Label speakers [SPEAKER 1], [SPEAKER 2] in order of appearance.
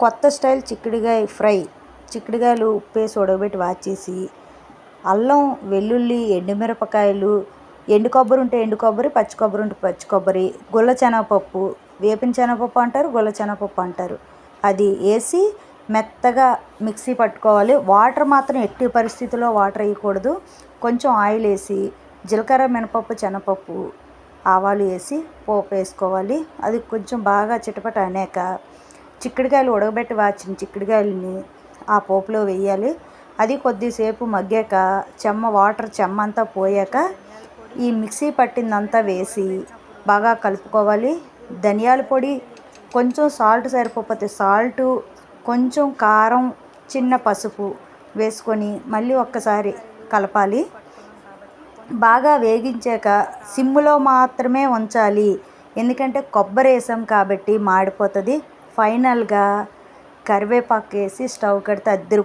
[SPEAKER 1] కొత్త స్టైల్ చిక్కుడుకాయ ఫ్రై. చిక్కుడుకాయలు ఉప్పేసి ఉడకబెట్టి వాచేసి, అల్లం, వెల్లుల్లి, ఎండుమిరపకాయలు, ఎండు కొబ్బరి ఉంటే ఎండు కొబ్బరి, పచ్చి కొబ్బరి ఉంటే పచ్చి కొబ్బరి, గుల్ల శనగపప్పు, వేపిన శనగపప్పు అంటారు, గుల్ల శనగపప్పు అంటారు, అది వేసి మెత్తగా మిక్సీ పట్టుకోవాలి. వాటర్ మాత్రం ఎట్టి పరిస్థితుల్లో వాటర్ వేయకూడదు. కొంచెం ఆయిల్ వేసి జీలకర్ర, మినపప్పు, శనగపప్పు, ఆవాలు వేసి పోపు వేసుకోవాలి. అది కొంచెం బాగా చిటపట అనేక చిక్కుడుకాయలు ఉడకబెట్టి వాచిన చిక్కుడుకాయలని ఆ పోపులో వేయాలి. అది కొద్దిసేపు మగ్గాక వాటర్ చెమ్మంతా పోయాక ఈ మిక్సీ పట్టిందంతా వేసి బాగా కలుపుకోవాలి. ధనియాల పొడి, కొంచెం సాల్ట్ సరిపోతే సాల్టు, కొంచెం కారం, చిన్న పసుపు వేసుకొని మళ్ళీ ఒక్కసారి కలపాలి. బాగా వేగించాక సిమ్లో మాత్రమే ఉంచాలి, ఎందుకంటే కొబ్బరి వేసాం కాబట్టి మాడిపోతుంది. ఫైనల్గా కరివేపాకు వేసి స్టవ్ కడితే అద్దరు